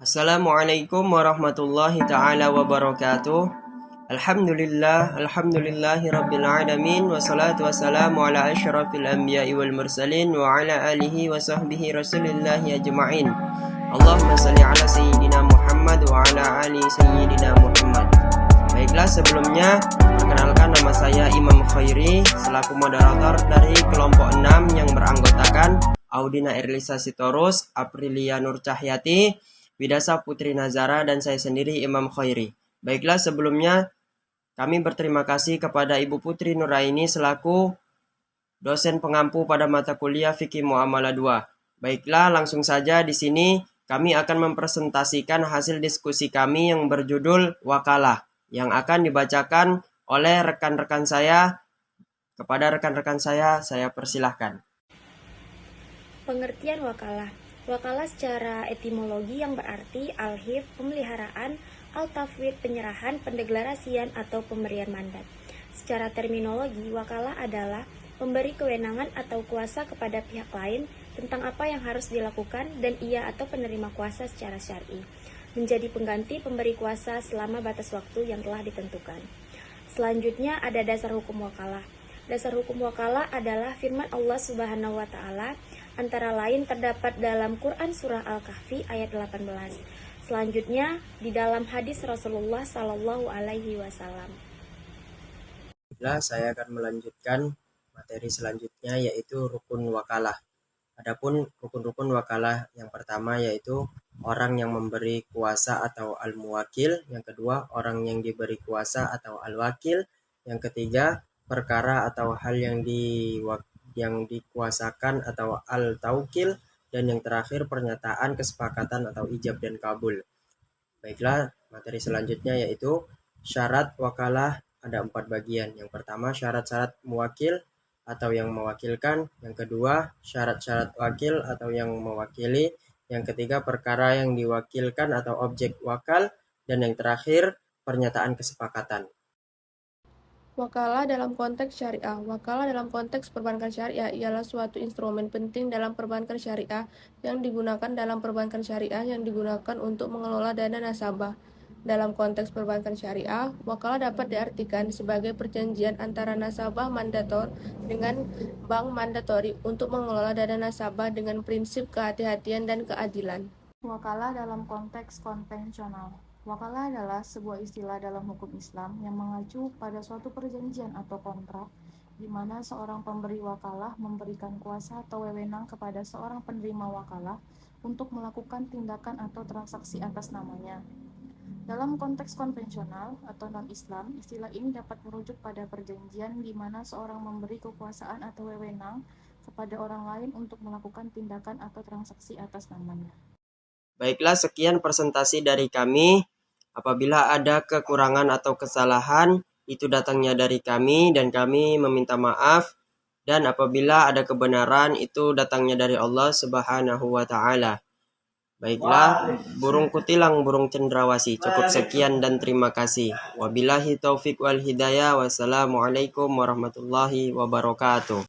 Assalamualaikum warahmatullahi ta'ala wabarakatuh. Alhamdulillahi rabbil alamin. Wassalatu wassalamu ala asyrafil anbiya'i wal mursalin wa ala alihi wa sahbihi rasulillahi ajma'in. Allahumma salli ala sayyidina Muhammad wa ala ali sayyidina Muhammad. Baiklah, sebelumnya perkenalkan, nama saya Imam Khairi selaku moderator dari kelompok 6 yang beranggotakan Audina Erlisa Sitorus, Aprilia Nur Cahyati, Widasa Putri Nazara, dan saya sendiri Imam Khairi. Baiklah, sebelumnya kami berterima kasih kepada Ibu Putri Nuraini selaku dosen pengampu pada mata kuliah Fikih Muamalah 2. Baiklah, langsung saja di sini kami akan mempresentasikan hasil diskusi kami yang berjudul Wakalah, yang akan dibacakan oleh rekan-rekan saya. Kepada rekan-rekan saya persilahkan. Pengertian wakalah. Wakalah secara etimologi yang berarti al-hif, pemeliharaan, al-tafwid, penyerahan, pendeklarasian, atau pemberian mandat. Secara terminologi, wakalah adalah memberi kewenangan atau kuasa kepada pihak lain tentang apa yang harus dilakukan dan ia atau penerima kuasa secara syar'i menjadi pengganti pemberi kuasa selama batas waktu yang telah ditentukan. Selanjutnya ada dasar hukum wakalah. Dasar hukum wakalah adalah firman Allah Subhanahu wa taala, antara lain terdapat dalam Quran surah Al-Kahfi ayat 18. Selanjutnya di dalam hadis Rasulullah sallallahu alaihi wasallam. Saya akan melanjutkan materi selanjutnya, yaitu rukun wakalah. Adapun rukun-rukun wakalah yang pertama yaitu orang yang memberi kuasa atau al-muwakil, yang kedua orang yang diberi kuasa atau al-wakil, yang ketiga perkara atau hal yang dikuasakan atau al-taukil, dan yang terakhir pernyataan kesepakatan atau ijab dan kabul. Baiklah, materi selanjutnya yaitu syarat wakalah. Ada 4 bagian. Yang pertama syarat-syarat muwakil atau yang mewakilkan, yang kedua syarat-syarat wakil atau yang mewakili, yang ketiga perkara yang diwakilkan atau objek wakal, dan yang terakhir pernyataan kesepakatan. Wakalah dalam konteks syariah. Wakalah dalam konteks perbankan syariah ialah suatu instrumen penting dalam perbankan syariah yang digunakan untuk mengelola dana nasabah. Dalam konteks perbankan syariah, wakalah dapat diartikan sebagai perjanjian antara nasabah mandator dengan bank mandatori untuk mengelola dana nasabah dengan prinsip kehati-hatian dan keadilan. Wakalah dalam konteks konvensional. Wakalah adalah sebuah istilah dalam hukum Islam yang mengacu pada suatu perjanjian atau kontrak di mana seorang pemberi wakalah memberikan kuasa atau wewenang kepada seorang penerima wakalah untuk melakukan tindakan atau transaksi atas namanya. Dalam konteks konvensional atau non-Islam, istilah ini dapat merujuk pada perjanjian di mana seorang memberi kekuasaan atau wewenang kepada orang lain untuk melakukan tindakan atau transaksi atas namanya. Baiklah, sekian presentasi dari kami. Apabila ada kekurangan atau kesalahan, itu datangnya dari kami dan kami meminta maaf. Dan apabila ada kebenaran, itu datangnya dari Allah Subhanahu wa ta'ala. Baiklah, burung kutilang, burung cendrawasih. Cukup sekian dan terima kasih. Wabillahi taufik wal hidayah. Wassalamualaikum warahmatullahi wabarakatuh.